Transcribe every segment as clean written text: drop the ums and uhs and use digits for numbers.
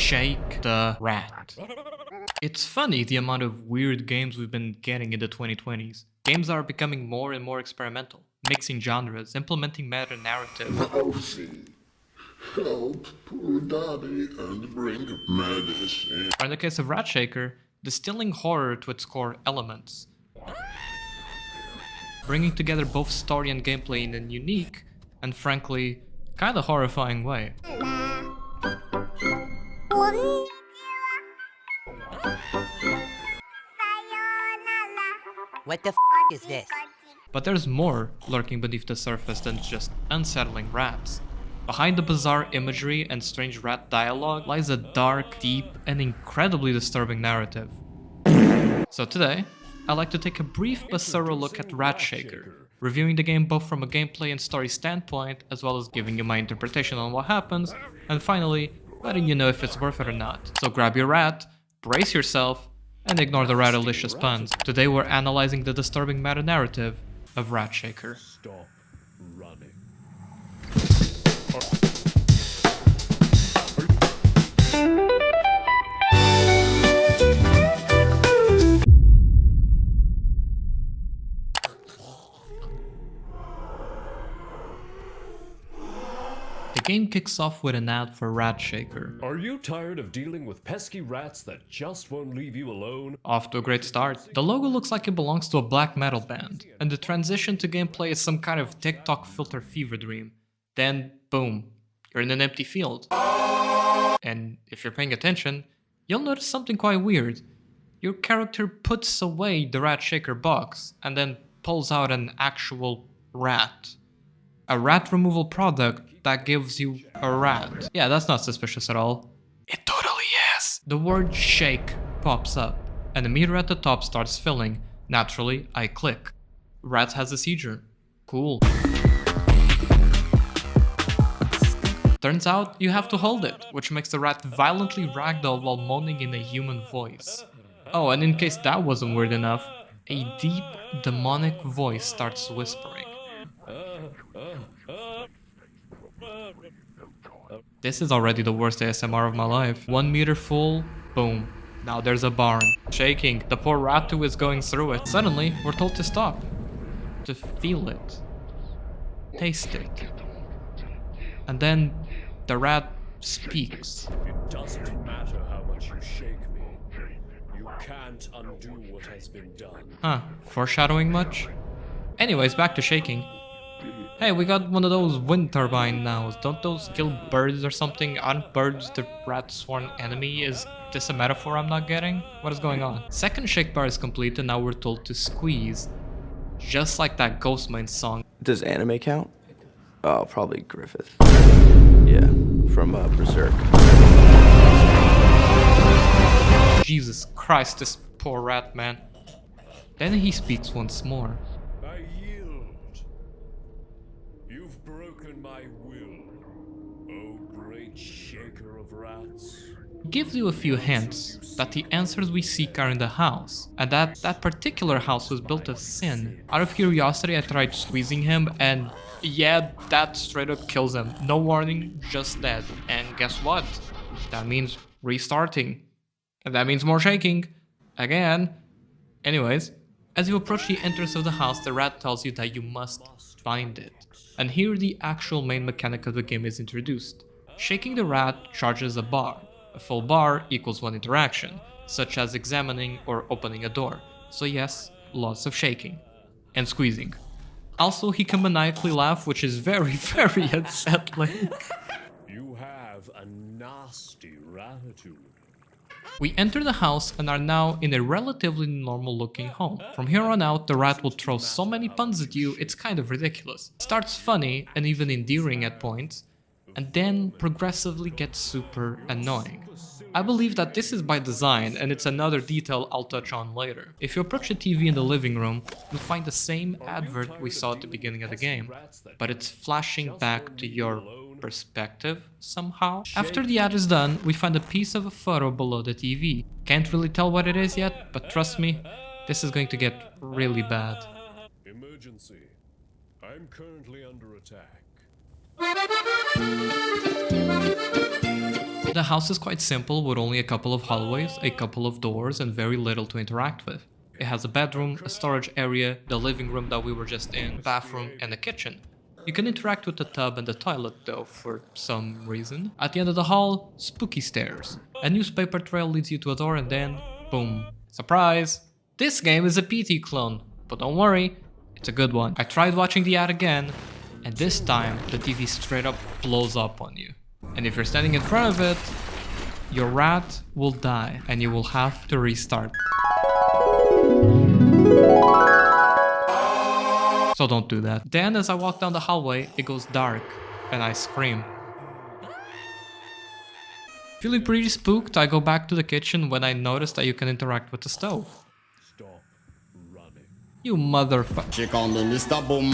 Shake the Rat. It's funny the amount of weird games we've been getting in the 2020s. Games are becoming more and more experimental, mixing genres, implementing meta-narrative. Help poor daddy and bring medicine. Or in the case of Ratshaker, distilling horror to its core elements. Bringing together both story and gameplay in a unique, and frankly, kinda horrifying way. What the is this? But there's more lurking beneath the surface than just unsettling rats. Behind the bizarre imagery and strange rat dialogue lies a dark, deep, and incredibly disturbing narrative. So today, I'd like to take a brief but thorough look at Ratshaker, reviewing the game both from a gameplay and story standpoint, as well as giving you my interpretation on what happens, and finally, letting you know if it's worth it or not. So grab your rat, brace yourself, and ignore the ratalicious puns. Today we're analyzing the disturbing meta-narrative of Ratshaker. Stop running. The game kicks off with an ad for Ratshaker. Are you tired of dealing with pesky rats that just won't leave you alone? Off to a great start. The logo looks like it belongs to a black metal band, and the transition to gameplay is some kind of TikTok filter fever dream. Then, boom, you're in an empty field. And if you're paying attention, you'll notice something quite weird. Your character puts away the Ratshaker box, and then pulls out an actual rat. A rat removal product that gives you a rat. Yeah, that's not suspicious at all. It totally is. The word shake pops up, and the meter at the top starts filling. Naturally, I click. Rat has a seizure. Cool. Turns out you have to hold it, which makes the rat violently ragdoll while moaning in a human voice. Oh, and in case that wasn't weird enough, a deep, demonic voice starts whispering. This is already the worst ASMR of my life. 1 meter full, boom. Now there's a barn. Shaking. The poor Ratu is going through it. Suddenly, we're told to stop. To feel it. Taste it. And then, the rat speaks. It doesn't matter how much you shake me. You can't undo what has been done. Huh, foreshadowing much? Anyways, back to shaking. Hey, we got one of those wind turbine now. Don't those kill birds or something? Aren't birds the rat's sworn enemy? Is this a metaphor I'm not getting? What is going on? Second shake bar is complete and now we're told to squeeze. Just like that Ghostmine song. Does anime count? Oh, probably Griffith. Yeah, from Berserk. Jesus Christ, this poor rat, man. Then he speaks once more. I yield. You've broken my will, oh great shaker of rats. Gives you a few hints that the answers we seek are in the house, and that particular house was built of sin. Out of curiosity, I tried squeezing him, and yeah, that straight up kills him. No warning, just dead. And guess what? That means restarting. And that means more shaking. Again. Anyways, as you approach the entrance of the house, the rat tells you that you must find it. And here the actual main mechanic of the game is introduced. Shaking the rat charges a bar. A full bar equals 1 interaction, such as examining or opening a door. So yes, lots of shaking. And squeezing. Also, he can maniacally laugh, which is very, very unsettling. You have a nasty attitude. We enter the house and are now in a relatively normal looking home. From here on out, the rat will throw so many puns at you, it's kind of ridiculous. It starts funny and even endearing at points, and then progressively gets super annoying. I believe that this is by design, and it's another detail I'll touch on later. If you approach the TV in the living room, you'll find the same advert we saw at the beginning of the game, but it's flashing back to your perspective somehow. After the ad is done, we find a piece of a photo below the TV. Can't really tell what it is yet, but trust me, this is going to get really bad. Emergency. I'm currently under attack. The house is quite simple with only a couple of hallways, a couple of doors, and very little to interact with. It has a bedroom, a storage area, the living room that we were just in, bathroom, and a kitchen. You can interact with the tub and the toilet though, for some reason. At the end of the hall, spooky stairs. A newspaper trail leads you to a door and then, boom, surprise! This game is a PT clone, but don't worry, it's a good one. I tried watching the ad again, and this time the TV straight up blows up on you. And if you're standing in front of it, your rat will die and you will have to restart. So don't do that. Then as I walk down the hallway, it goes dark and I scream. Feeling pretty spooked, I go back to the kitchen when I notice that you can interact with the stove. Stop running. You motherfucker. Check on the Mr. Boom.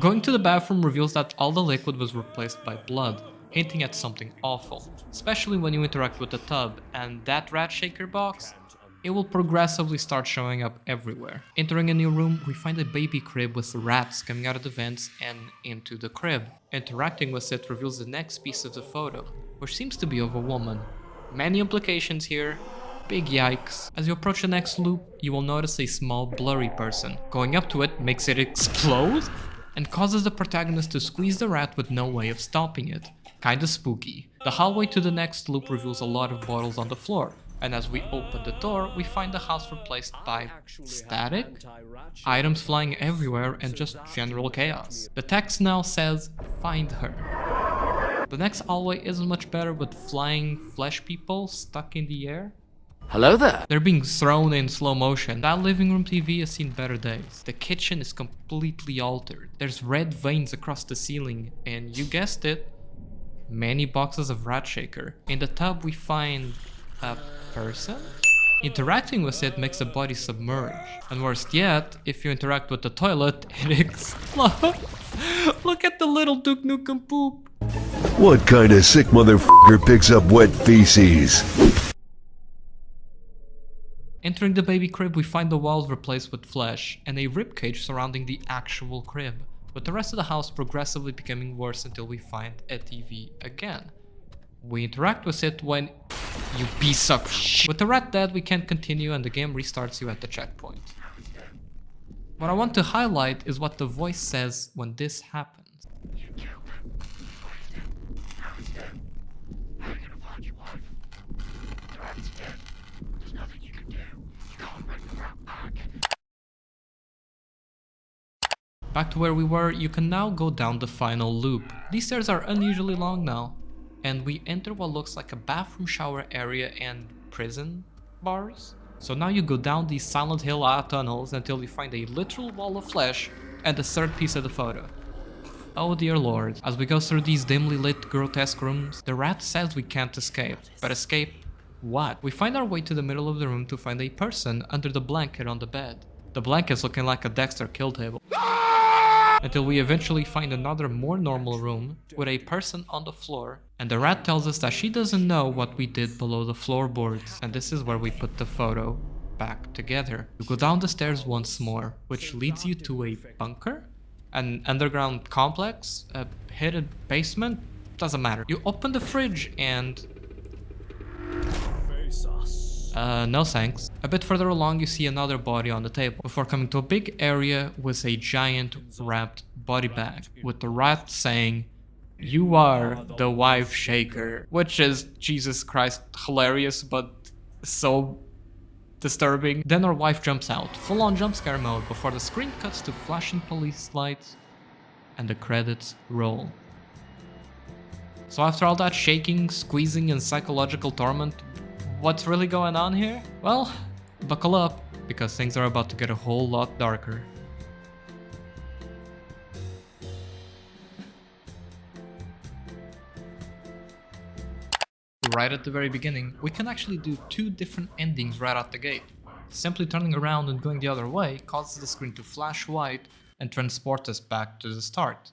Going to the bathroom reveals that all the liquid was replaced by blood, hinting at something awful. Especially when you interact with the tub, and that Ratshaker box, it will progressively start showing up everywhere. Entering a new room, we find a baby crib with rats coming out of the vents and into the crib. Interacting with it reveals the next piece of the photo, which seems to be of a woman. Many implications here, big yikes. As you approach the next loop, you will notice a small blurry person. Going up to it makes it explode and causes the protagonist to squeeze the rat with no way of stopping it. Kinda spooky. The hallway to the next loop reveals a lot of bottles on the floor. And as we open the door, we find the house replaced by static, items flying everywhere, and just general chaos. The text now says, "Find her." The next hallway isn't much better with flying flesh people stuck in the air. Hello there. They're being thrown in slow motion. That living room TV has seen better days. The kitchen is completely altered. There's red veins across the ceiling, and you guessed it, many boxes of Ratshaker. In the tub we find a person? Interacting with it makes the body submerge. And worst yet, if you interact with the toilet, it explodes. Look at the little Duke Nukem poop. What kind of sick motherfucker picks up wet feces? Entering the baby crib, we find the walls replaced with flesh and a ribcage surrounding the actual crib, with the rest of the house progressively becoming worse until we find a TV again. We interact with it when... You piece of shit. With the rat dead, we can't continue and the game restarts you at the checkpoint. What I want to highlight is what the voice says when this happens. Back to where we were, you can now go down the final loop. These stairs are unusually long now, and we enter what looks like a bathroom shower area and prison bars. So now you go down these Silent Hill tunnels until you find a literal wall of flesh and the third piece of the photo. Oh dear lord, as we go through these dimly lit grotesque rooms, the rat says we can't escape. But escape what? We find our way to the middle of the room to find a person under the blanket on the bed. The blanket's looking like a Dexter kill table. Until we eventually find another more normal room with a person on the floor, and the rat tells us that she doesn't know what we did below the floorboards, and this is where we put the photo back together. You go down the stairs once more, which leads you to a bunker? An underground complex? A hidden basement? Doesn't matter. You open the fridge and... Face us. No thanks. A bit further along you see another body on the table, before coming to a big area with a giant wrapped body bag, with the rat saying, "You are the wife shaker," which is, Jesus Christ, hilarious but so disturbing. Then our wife jumps out, full on jump scare mode, before the screen cuts to flashing police lights and the credits roll. So after all that shaking, squeezing and psychological torment, what's really going on here? Well, buckle up, because things are about to get a whole lot darker. Right at the very beginning, we can actually do two different endings right out the gate. Simply turning around and going the other way causes the screen to flash white and transport us back to the start.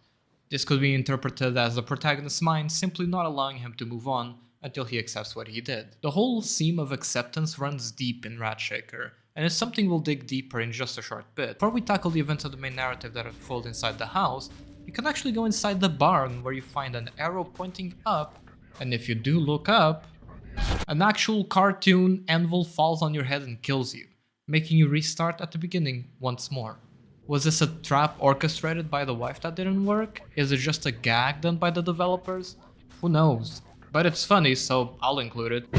This could be interpreted as the protagonist's mind simply not allowing him to move on until he accepts what he did. The whole theme of acceptance runs deep in Ratshaker, and it's something we'll dig deeper in just a short bit. Before we tackle the events of the main narrative that unfold inside the house, you can actually go inside the barn where you find an arrow pointing up And if you do look up, an actual cartoon anvil falls on your head and kills you, making you restart at the beginning once more. Was this a trap orchestrated by the wife that didn't work? Is it just a gag done by the developers? Who knows? But it's funny, so I'll include it.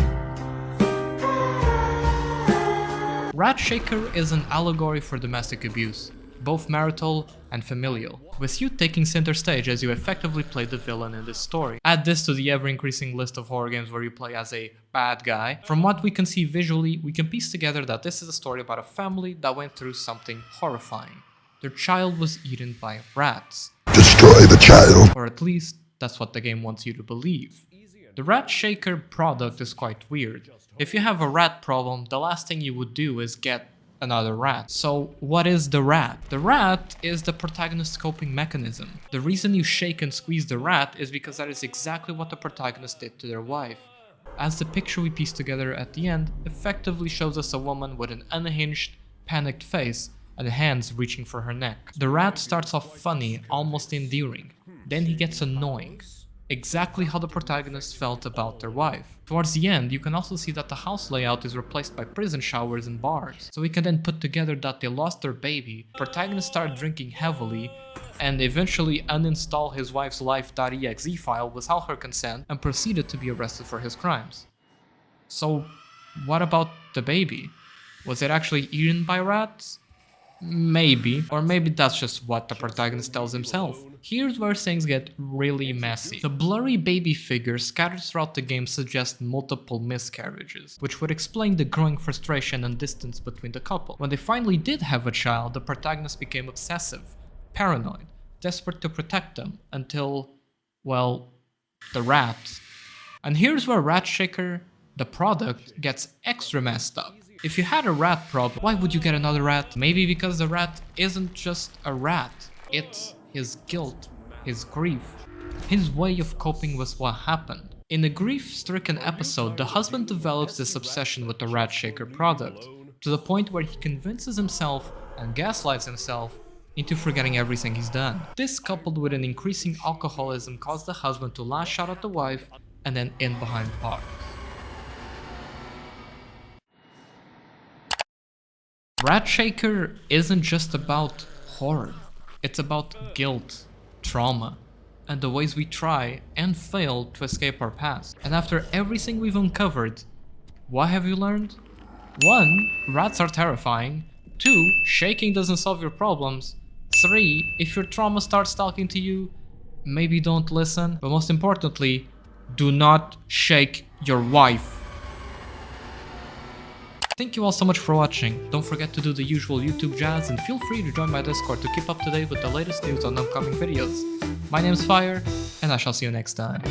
Ratshaker is an allegory for domestic abuse, both marital and familial, with you taking center stage as you effectively play the villain in this story. Add this to the ever-increasing list of horror games where you play as a bad guy. From what we can see visually, we can piece together that this is a story about a family that went through something horrifying. Their child was eaten by rats. Destroy the child. Or at least, that's what the game wants you to believe. The Ratshaker product is quite weird. If you have a rat problem, the last thing you would do is get another rat. So what is the rat? The rat is the protagonist's coping mechanism. The reason you shake and squeeze the rat is because that is exactly what the protagonist did to their wife. As the picture we piece together at the end effectively shows us a woman with an unhinged, panicked face and hands reaching for her neck. The rat starts off funny, almost endearing. Then he gets annoying. Exactly how the protagonist felt about their wife. Towards the end, you can also see that the house layout is replaced by prison showers and bars. So we can then put together that they lost their baby, protagonist started drinking heavily, and eventually uninstall his wife's life.exe file without her consent and proceeded to be arrested for his crimes. So what about the baby? Was it actually eaten by rats? Maybe, or maybe that's just what the protagonist tells himself. Here's where things get really messy. The blurry baby figures scattered throughout the game suggest multiple miscarriages, which would explain the growing frustration and distance between the couple. When they finally did have a child, the protagonist became obsessive, paranoid, desperate to protect them, until, well, the rats. And here's where Ratshaker, the product, gets extra messed up. If you had a rat problem, why would you get another rat? Maybe because the rat isn't just a rat, it's his guilt, his grief, his way of coping with what happened. In a grief-stricken episode, the husband develops this obsession with the Ratshaker product, to the point where he convinces himself and gaslights himself into forgetting everything he's done. This, coupled with an increasing alcoholism, caused the husband to lash out at the wife and then end behind bars. Ratshaker isn't just about horror, it's about guilt, trauma, and the ways we try and fail to escape our past. And after everything we've uncovered, what have you learned? 1. Rats are terrifying. 2. Shaking doesn't solve your problems. 3. If your trauma starts talking to you, maybe don't listen. But most importantly, do not shake your wife. Thank you all so much for watching. Don't forget to do the usual YouTube jazz and feel free to join my Discord to keep up to date with the latest news on upcoming videos. My name's Fire, and I shall see you next time.